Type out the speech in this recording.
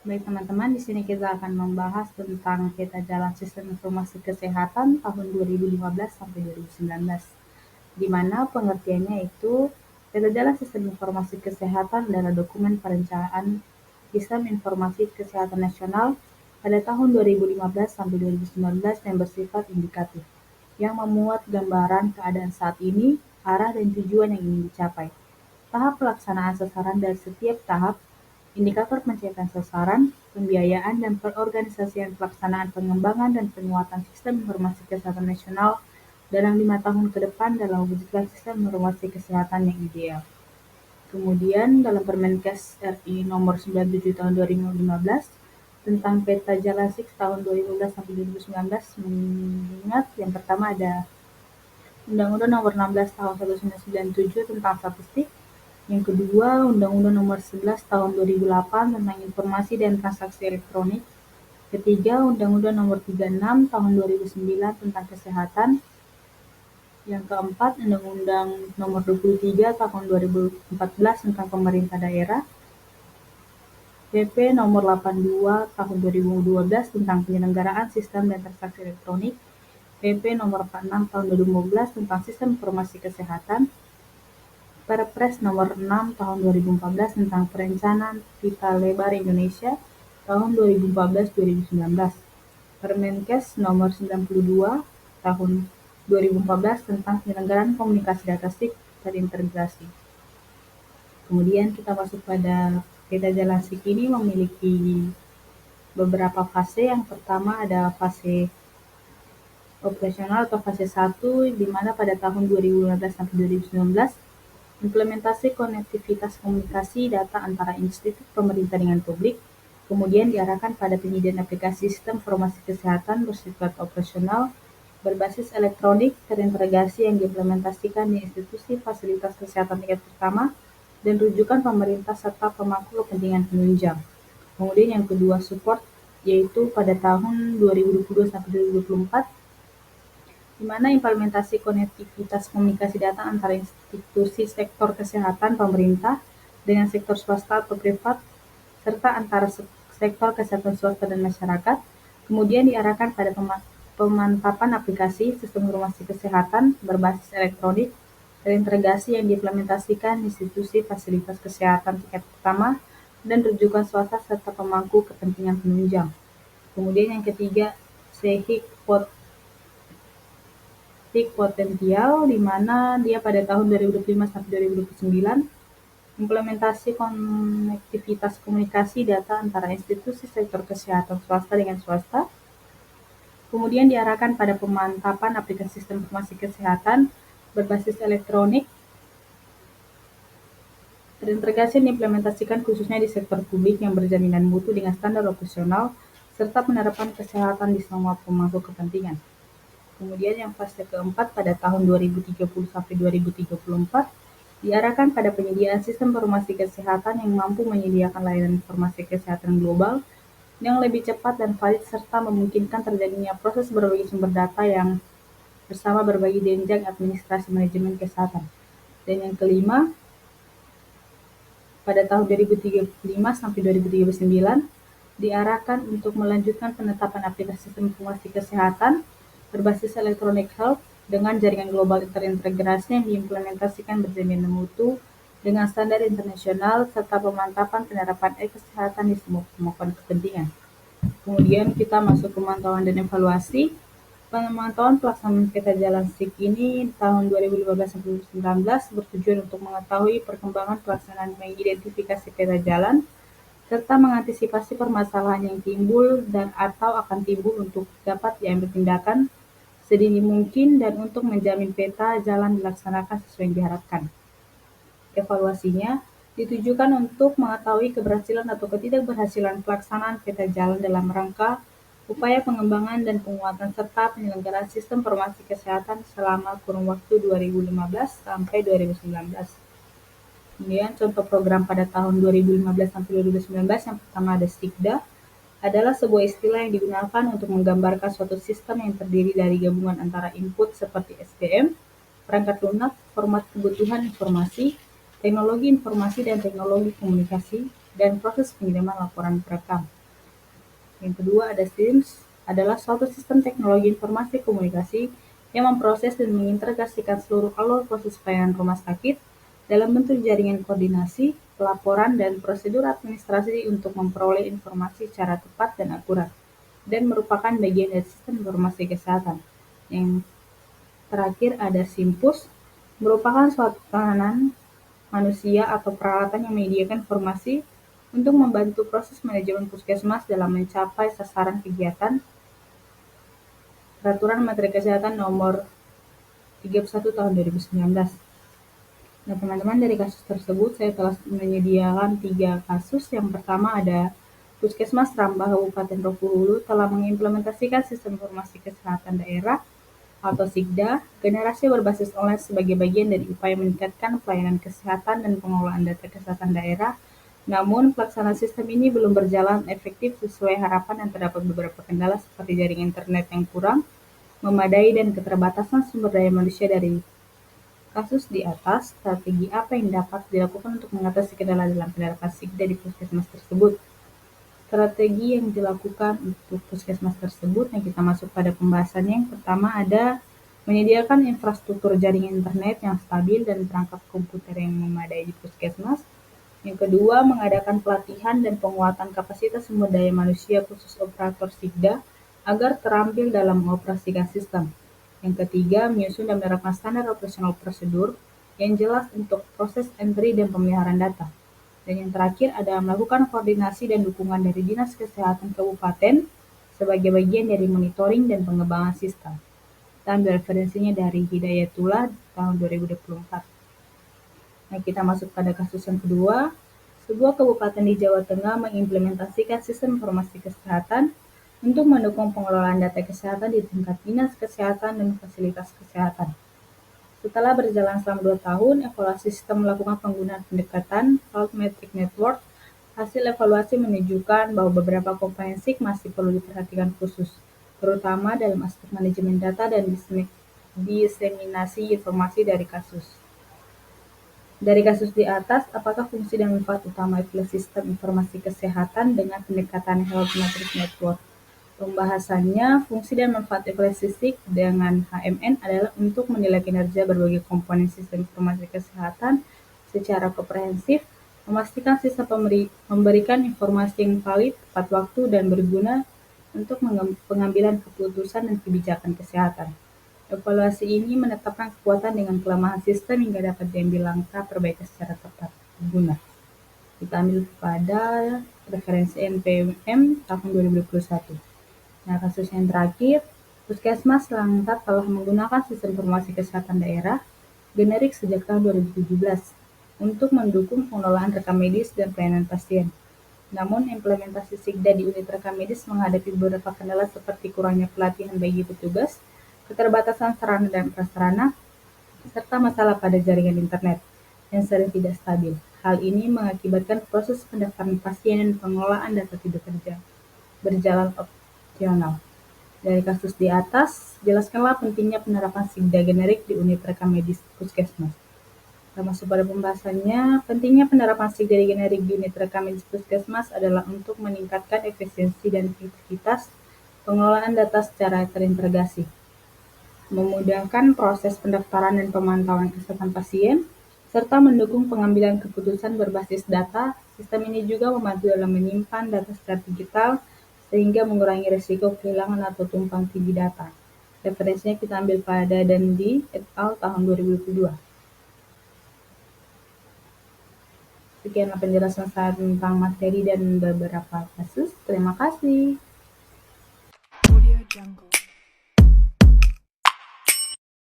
Baik teman-teman, di sini kita akan membahas tentang peta jalan sistem informasi kesehatan tahun 2015 sampai 2019. Di mana pengertiannya itu peta jalan sistem informasi kesehatan adalah dokumen perencanaan sistem informasi kesehatan nasional pada tahun 2015 sampai 2019 yang bersifat indikatif, yang memuat gambaran keadaan saat ini, arah dan tujuan yang ingin dicapai. Tahap pelaksanaan sasaran dari setiap tahap, indikator pencapaian sasaran, pembiayaan, dan perorganisasian pelaksanaan pengembangan dan penguatan sistem informasi kesehatan nasional dalam 5 tahun ke depan dalam mewujudkan sistem informasi kesehatan yang ideal. Kemudian dalam Permenkes RI nomor 97 tahun 2015 tentang peta jalan SIK tahun 2015 sampai 2019 mengingat yang pertama ada Undang-Undang nomor 16 tahun 1997 tentang statistik. Yang kedua, Undang-Undang nomor 11 tahun 2008 tentang informasi dan transaksi elektronik. Ketiga, Undang-Undang nomor 36 tahun 2009 tentang kesehatan. Yang keempat, Undang-Undang nomor 23 tahun 2014 tentang pemerintah daerah. PP nomor 82 tahun 2012 tentang penyelenggaraan sistem dan transaksi elektronik. PP nomor 46 tahun 2015 tentang sistem informasi kesehatan. Perpres nomor 6 tahun 2014 tentang perencanaan pita lebar Indonesia tahun 2014-2019. Permenkes nomor 92 tahun 2014 tentang penyelenggaraan komunikasi data SIK terintegrasi. Kemudian kita masuk pada peta jalan SIK ini memiliki beberapa fase. Yang pertama ada fase operasional atau fase 1, di mana pada tahun 2015 sampai 2019 implementasi konektivitas komunikasi data antara institusi pemerintah dengan publik, kemudian diarahkan pada penyediaan aplikasi sistem informasi kesehatan bersifat operasional berbasis elektronik terintegrasi yang diimplementasikan di institusi fasilitas kesehatan tingkat pertama dan rujukan pemerintah serta pemangku kepentingan penunjang. Kemudian yang kedua support, yaitu pada tahun 2022 sampai 2024, di mana implementasi konektivitas komunikasi data antara institusi sektor kesehatan pemerintah dengan sektor swasta atau privat, serta antara sektor kesehatan swasta dan masyarakat, kemudian diarahkan pada pemantapan aplikasi sistem informasi kesehatan berbasis elektronik terintegrasi yang diimplementasikan institusi fasilitas kesehatan tingkat pertama dan rujukan swasta serta pemangku kepentingan penunjang. Kemudian yang ketiga, SEHIK potensial, di mana dia pada tahun 2025 sampai 2029 implementasi konektivitas komunikasi data antara institusi sektor kesehatan swasta dengan swasta, kemudian diarahkan pada pemantapan aplikasi sistem informasi kesehatan berbasis elektronik, terintegrasi dan diimplementasikan khususnya di sektor publik yang berjaminan mutu dengan standar operasional, serta penerapan kesehatan di semua pemangku kepentingan. Kemudian yang fase keempat pada tahun 2030 sampai 2034 diarahkan pada penyediaan sistem informasi kesehatan yang mampu menyediakan layanan informasi kesehatan global yang lebih cepat dan valid serta memungkinkan terjadinya proses berbagi sumber data yang bersama berbagai jenjang administrasi manajemen kesehatan. Dan yang kelima, pada tahun 2035 sampai 2039 diarahkan untuk melanjutkan penetapan aplikasi sistem informasi kesehatan berbasis Electronic Health dengan jaringan global terintegrasi yang diimplementasikan berjaminan mutu dengan standar internasional serta pemantapan penerapan e-kesehatan di semua pemangku kepentingan. Kemudian kita masuk pemantauan dan evaluasi. Pemantauan pelaksanaan peta jalan SIK ini tahun 2015-2019 bertujuan untuk mengetahui perkembangan pelaksanaan mengidentifikasi peta jalan serta mengantisipasi permasalahan yang timbul dan atau akan timbul untuk dapat diambil tindakan sedini mungkin dan untuk menjamin peta jalan dilaksanakan sesuai yang diharapkan. Evaluasinya ditujukan untuk mengetahui keberhasilan atau ketidakberhasilan pelaksanaan peta jalan dalam rangka upaya pengembangan dan penguatan serta penyelenggaraan sistem informasi kesehatan selama kurun waktu 2015 sampai 2019. Kemudian contoh program pada tahun 2015 sampai 2019 yang pertama ada SIKDA, adalah sebuah istilah yang digunakan untuk menggambarkan suatu sistem yang terdiri dari gabungan antara input seperti SDM, perangkat lunak, format kebutuhan informasi, teknologi informasi dan teknologi komunikasi, dan proses pengiriman laporan perekam. Yang kedua ada SIMS, adalah suatu sistem teknologi informasi komunikasi yang memproses dan mengintegrasikan seluruh alur proses pelayanan rumah sakit dalam bentuk jaringan koordinasi, pelaporan, dan prosedur administrasi untuk memperoleh informasi secara tepat dan akurat, dan merupakan bagian dari sistem informasi kesehatan. Yang terakhir ada SIMPUS, merupakan suatu tahanan manusia atau peralatan yang menyediakan informasi untuk membantu proses manajemen puskesmas dalam mencapai sasaran kegiatan Peraturan Menteri Kesehatan Nomor 31 Tahun 2019. Nah, teman-teman, dari kasus tersebut saya telah menyediakan 3 kasus. Yang pertama ada Puskesmas Rambah Kabupaten Roku Hulu telah mengimplementasikan Sistem Informasi Kesehatan Daerah atau SIKDA, generasi berbasis online sebagai bagian dari upaya meningkatkan pelayanan kesehatan dan pengelolaan data kesehatan daerah. Namun, pelaksanaan sistem ini belum berjalan efektif sesuai harapan dan terdapat beberapa kendala seperti jaringan internet yang kurang memadai dan keterbatasan sumber daya manusia. Dari kasus di atas, strategi apa yang dapat dilakukan untuk mengatasi kendala dalam penerapan SIKDA di puskesmas tersebut? Strategi yang dilakukan untuk puskesmas tersebut yang kita masuk pada pembahasannya. Yang pertama ada menyediakan infrastruktur jaringan internet yang stabil dan perangkat komputer yang memadai di puskesmas. Yang kedua, mengadakan pelatihan dan penguatan kapasitas sumber daya manusia khusus operator SIKDA agar terampil dalam mengoperasikan sistem. Yang ketiga, menyusun dan menerapkan standar operasional prosedur yang jelas untuk proses entry dan pemeliharaan data. Dan yang terakhir ada melakukan koordinasi dan dukungan dari Dinas Kesehatan Kabupaten sebagai bagian dari monitoring dan pengembangan sistem. Kita ambil referensinya dari Hidayatullah tahun 2024. Nah, kita masuk pada kasus yang kedua. Sebuah kabupaten di Jawa Tengah mengimplementasikan sistem informasi kesehatan untuk mendukung pengelolaan data kesehatan di tingkat dinas kesehatan dan fasilitas kesehatan. Setelah berjalan selama 2 tahun, evaluasi sistem melakukan penggunaan pendekatan Health Metric Network. Hasil evaluasi menunjukkan bahwa beberapa komponen SIK masih perlu diperhatikan khusus, terutama dalam aspek manajemen data dan diseminasi informasi dari kasus. Dari kasus di atas, apakah fungsi dan manfaat utama evaluasi sistem informasi kesehatan dengan pendekatan Health Metric Network? Pembahasannya, fungsi dan manfaat evaluasi SIK dengan HMN adalah untuk menilai kinerja berbagai komponen sistem informasi kesehatan secara komprehensif, memastikan sistem memberikan informasi yang valid, tepat waktu, dan berguna untuk pengambilan keputusan dan kebijakan kesehatan. Evaluasi ini menetapkan kekuatan dengan kelemahan sistem hingga dapat diambil langkah perbaikan secara tepat guna. Kita ambil pada referensi NPM tahun 2021. Nah, kasus yang terakhir, Puskesmas Langkat telah menggunakan sistem informasi kesehatan daerah generik sejak tahun 2017 untuk mendukung pengelolaan rekam medis dan pelayanan pasien. Namun, implementasi SIKDA di unit rekam medis menghadapi beberapa kendala seperti kurangnya pelatihan bagi petugas, keterbatasan sarana dan prasarana, serta masalah pada jaringan internet yang sering tidak stabil. Hal ini mengakibatkan proses pendaftaran pasien dan pengelolaan data tidak berjalan optimal. Dari kasus di atas, jelaskanlah pentingnya penerapan SIKDA generik di unit rekam medis puskesmas. Kita masuk pada pembahasannya, pentingnya penerapan SIKDA generik di unit rekam medis puskesmas adalah untuk meningkatkan efisiensi dan efektivitas pengelolaan data secara terintegrasi, memudahkan proses pendaftaran dan pemantauan kesehatan pasien, serta mendukung pengambilan keputusan berbasis data. Sistem ini juga membantu dalam menyimpan data secara digital sehingga mengurangi risiko kehilangan atau tumpang tindih data. Referensinya kita ambil pada Dandi et al. Tahun 2022. Sekianlah penjelasan saya tentang materi dan beberapa kasus. Terima kasih.